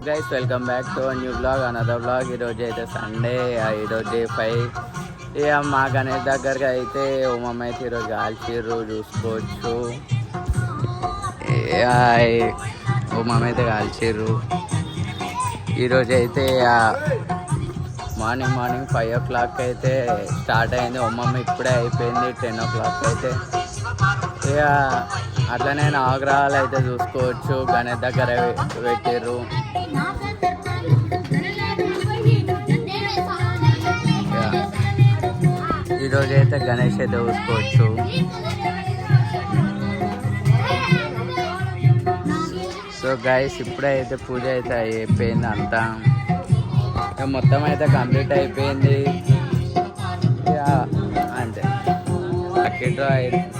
Guys welcome back to new blog another blog. ఈరోజు అయితే Sunday, ఈరోజు డే 5. ఇక మా గణేష్ దగ్గరకి అయితే ఉమమ్మ అయితే ఈరోజు కాల్చిర్రు చూసుకోవచ్చు. ఉమమ్మ అయితే కాల్చిర్రు. ఈరోజు అయితే మార్నింగ్ 5 o'clock అయితే స్టార్ట్ అయింది. ఉమమ్మ ఇప్పుడే అయిపోయింది 10 o'clock అయితే. ఇక అట్లనే నవగ్రహాలు అయితే చూసుకోవచ్చు. గణేష్ దగ్గర పెట్టిర్రు. ఈరోజు అయితే గణేష్ అయితే చూసుకోవచ్చు. సో గైస్ ఇప్పుడే అయితే పూజ అయితే అయిపోయింది అంతా. మొత్తం అయితే కంప్లీట్ అయిపోయింది. అంతే. లక్కీ డ్రా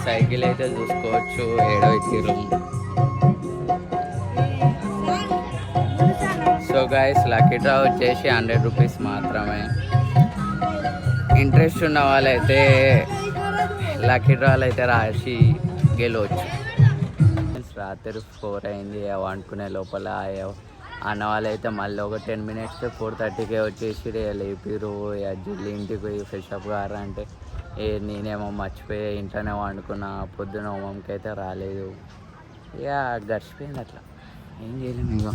సైకిల్ అయితే చూసుకోవచ్చు. ఏడో ఇచ్చిర్రు. సో గైస్ లక్కీ డ్రా వచ్చేసి 100 రూపీస్ మాత్రమే. ఇంట్రెస్ట్ ఉన్న వాళ్ళైతే లక్కీ డ్రాలు అయితే రాసి గెలవచ్చు. రాత్రి 4 అయింది. వండుకునే లోపల అన్న వాళ్ళు అయితే మళ్ళీ ఒక 10 minutes 4:30కే వచ్చేసి లేపిరు. జల్లి ఇంటికి పోయి ఫ్రెష్ అప్ కారా అంటే నేనేమో మర్చిపోయి ఇంట్లోనే వండుకున్నా. పొద్దున హోమంకి అయితే రాలేదు. ఇక గడిచిపోయింది అట్లా. ఏం చేయలేము. ఇక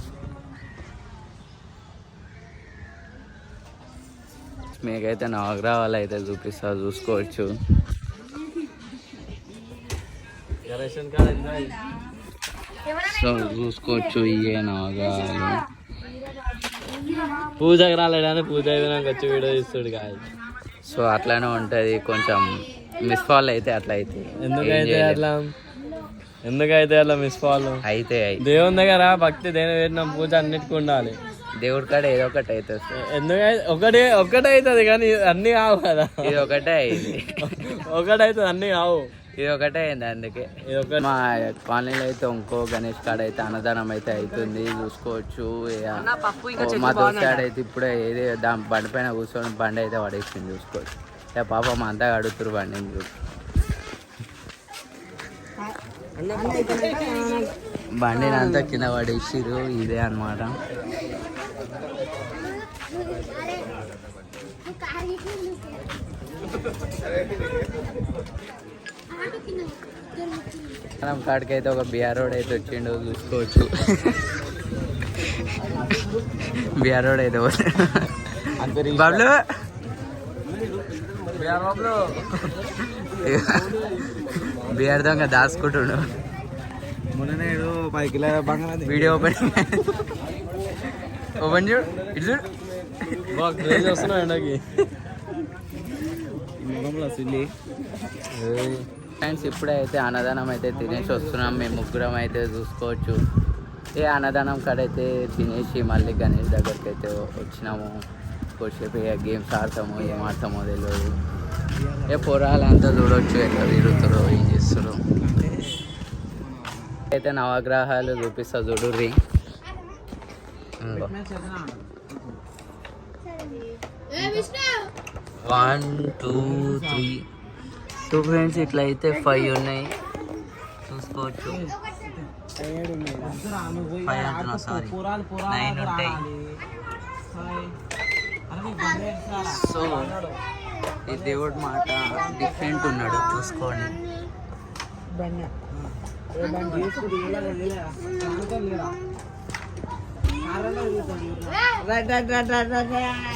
మీకైతే నవగ్రహాలు అయితే చూపిస్తా చూసుకోవచ్చు. సో చూసుకోవచ్చు. ఇవే నవగ్రహాలు. పూజకు రాలేదని పూజ అయిపోయినాక వచ్చి వీడియో తీస్తుడు కాదు. సో అట్లానే ఉంటుంది. కొంచెం మిస్ ఫాల్ అయితే అట్లా అయితే ఎందుకైతే అట్లా మిస్ ఫాల్ అయితే దేవుని దగ్గర భక్తి దేని పెట్టిన పూజ అన్నిటికీ ఉండాలి. దేవుడి కాడ ఏదో ఒకటి అవుతుంది. ఎందుకంటే ఒకటే అవుతుంది కానీ అన్ని కావు కదా. ఇది ఒకటే అయింది. ఒకటే అవుతుంది అన్ని కావు. ఇది ఒకటే అయింది. అందుకే మా కాలనీలో అయితే ఇంకో గణేష్ కాడ అయితే అన్నదానం అయితే అవుతుంది చూసుకోవచ్చు. మా దోస్తాడు అయితే ఇప్పుడే ఏది దాని బండి పైన కూర్చొని బండి అయితే పడేసింది చూసుకోవచ్చు. పాప మా అంతా అడుగుతురు బండిని చూసి. బండిని అంతా కింద పడేసిరు. ఇదే అన్నమాట. కాడికి అయితే ఒక బిఆర్ రోడ్ అయితే వచ్చిండు చూసుకోవచ్చు. బిఆర్ రోడ్ అయితే బాబులు బిఆర్ దొంగ దాచుకుంటుండు. వీడియో ఓపెన్ చూడు. ఇటు చూడు. ఫ్రెండ్స్ ఇప్పుడే అయితే అన్నదానం అయితే తినేసి వస్తున్నాం. మేము ముగ్గురం అయితే చూసుకోవచ్చు. అన్నదానం కాడైతే తినేసి మళ్ళీ గణేష్ దగ్గరికి అయితే వచ్చినాము. కొద్దిసేపు గేమ్స్ ఆడతాము. ఏం ఆడతామో తెలియదు. పొరాలంతా చూడవచ్చు ఎట్లా తిరుగుతారో ఏం చేస్తారో. అయితే నవగ్రహాలు చూపిస్తా చూడుర్రి. 1 2 3 ఫ్రెండ్స్ ఇట్లా అయితే 5 ఉన్నాయి చూసుకోవచ్చు. 5 అంటున్నా, సారీ 9 ఉంటాయి. సో ఈ దేవుడు మాట డిఫరెంట్ ఉన్నాడు చూసుకోండి.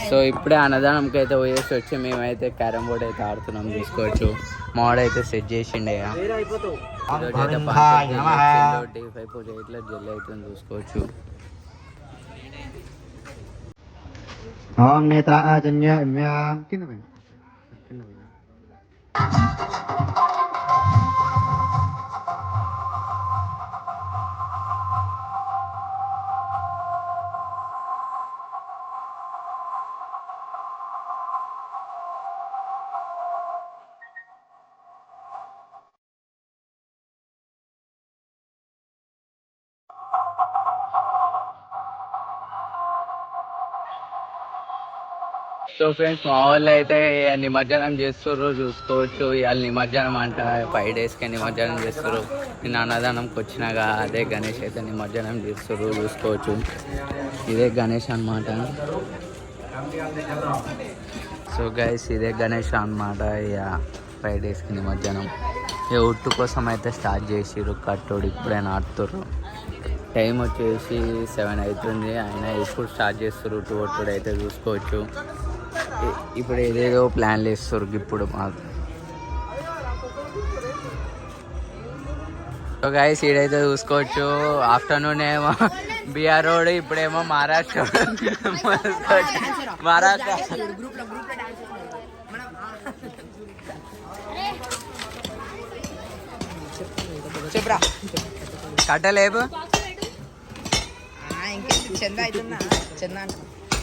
సో ఇప్పుడే అన్నదానంకి అయితే పోయేసి వచ్చి మేమైతే క్యారమ్ బోర్డ్ అయితే ఆడుతున్నాం చూసుకోవచ్చు. మాడైతే సెట్ చేసిండే. ఈరోజు అయితే D5 పూజ ఇట్లా జల్లి అవుతుంది చూసుకోవచ్చు. సో ఫ్రెండ్స్ మా వాళ్ళు అయితే నిమజ్జనం చేస్తారు చూసుకోవచ్చు. ఇవాళ నిమజ్జనం అంట 5 daysకి నిమజ్జనం చేస్తారు. నేను అన్నదానంకి వచ్చినాగా అదే గణేష్ అయితే నిమజ్జనం చేస్తారు చూసుకోవచ్చు. ఇదే గణేష్ అన్నమాట. సో గైస్ ఇదే గణేష్ అన్నమాట. ఇక 5 daysకి నిమజ్జనం. ఇక ఉట్టు కోసం అయితే స్టార్ట్ చేసిర్రు కట్టోడు ఇప్పుడే నాటుతుర్రు. టైం వచ్చేసి 7 అవుతుంది. ఆయన ఇప్పుడు స్టార్ట్ చేస్తారు ఉట్టు కొట్టుడు అయితే చూసుకోవచ్చు. ఇప్పుడు ఏదేదో ప్లాన్లు వేస్తారు ఇప్పుడు మాకు. సో గైస్ ఈడైతే చూసుకోవచ్చు. ఆఫ్టర్నూన్ ఏమో బీఆర్ రోడ్, ఇప్పుడేమో మహారాష్ట్ర చెప్పరా కట్టలేపు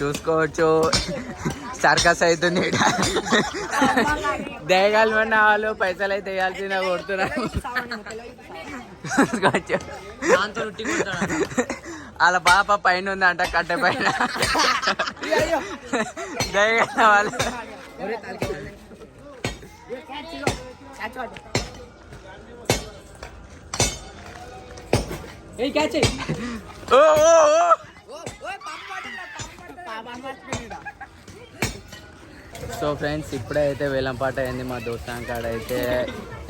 చూసుకోవచ్చు. సర్కస్ అవుతుంది. దేగాలి మన వాళ్ళు పైసలు అయితే వేయాల్సిందే కొడుతున్నారు. చూసుకోవచ్చు. వాళ్ళ పాప పైన ఉందంట కట్టె పైన. దేగాలి వాళ్ళు సో ఫ్రెండ్స్ ఇప్పుడే అయితే వేలంపాట అయింది మా దోస్తాం కాడ అయితే.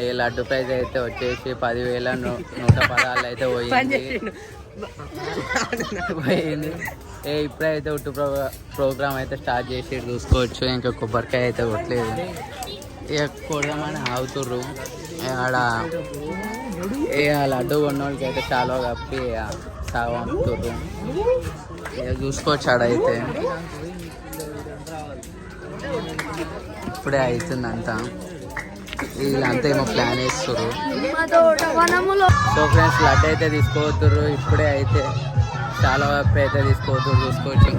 ఈ లడ్డు ప్రైజ్ అయితే వచ్చేసి 10,116 అయితే పోయింది. ఇప్పుడైతే ఉట్టు ప్రోగ్రామ్ అయితే స్టార్ట్ చేసి చూసుకోవచ్చు. ఇంకా కొబ్బరికాయ అయితే కొట్టలేదు. ఇక కొడదామని ఆగుతుర్రు. ఆడ లడ్డు కొన్న వాళ్ళకి అయితే చాలా కప్పి సాగు అమ్ముతుర్రు. ఇక చూసుకోవచ్చు ఆడైతే. ఇప్పుడే అవుతుందంతా. వీళ్ళంతా ఏమో ప్లాన్ వేస్తారు. సో ఫ్రెండ్స్ లడ్డు అయితే తీసుకోవద్దురు. ఇప్పుడే అయితే చాలా వరకు అయితే తీసుకోవద్దు చూసుకోవచ్చు.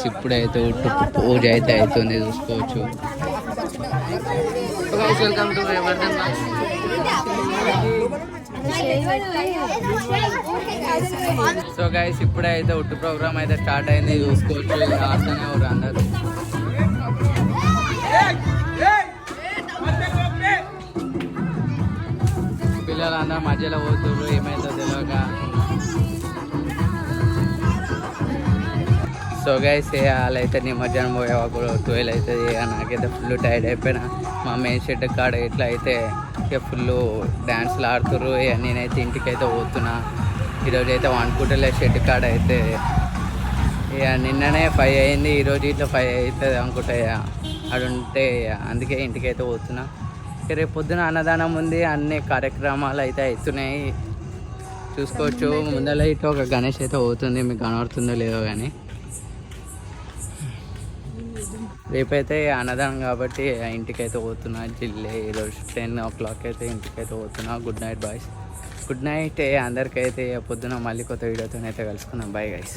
ఇప్పుడైతే ఉట్టు పూజ అయితే అవుతుంది చూసుకోవచ్చు. వెల్కమ్ టు సో గైస్ ఇప్పుడైతే ఉట్టు ప్రోగ్రామ్ అయితే స్టార్ట్ అయింది చూసుకోవచ్చు. ఆడుతూనే ఎవరు అందరు. పిల్లలందరూ మధ్యలో పోతున్నారు ఏమైందో తెలియక. సో గైస్ వాళ్ళైతే నిమజ్జనం పోయేవాళ్ళు 12 అవుతుంది. నాకైతే ఫుల్ టైర్డ్ అయిపోయినా. మా మెయిన్ షెడ్ కాడ ఇట్లా అయితే ఇక ఫుల్ డ్యాన్స్లు ఆడుతుర్రు. ఇక నేనైతే ఇంటికి అయితే పోతున్నా. ఈరోజు అయితే అనుకుంటలే షెడ్ కాడ అయితే. ఇక నిన్ననే 5 అయింది, ఈరోజు ఇట్లా 5 అవుతుంది అనుకుంటా. అది ఉంటే అందుకే ఇంటికి అయితే పోతున్నా. ఇక రేపు పొద్దున అన్నదానం ఉంది, అన్ని కార్యక్రమాలు అయితే అవుతున్నాయి చూసుకోవచ్చు. ముందర ఇట్లా ఒక గణేష్ అయితే పోతుంది, మీకు కనబడుతుందో లేదో కానీ. రేపైతే అన్నదానం కాబట్టి ఇంటికైతే పోతున్నా. జిల్లే ఈరోజు 10 o'clock అయితే ఇంటికైతే పోతున్నా. Good night boys. Good night అందరికైతే. పొద్దున మళ్ళీ కొత్త వీడియోతో అయితే కలుసుకుందాం. Bye guys.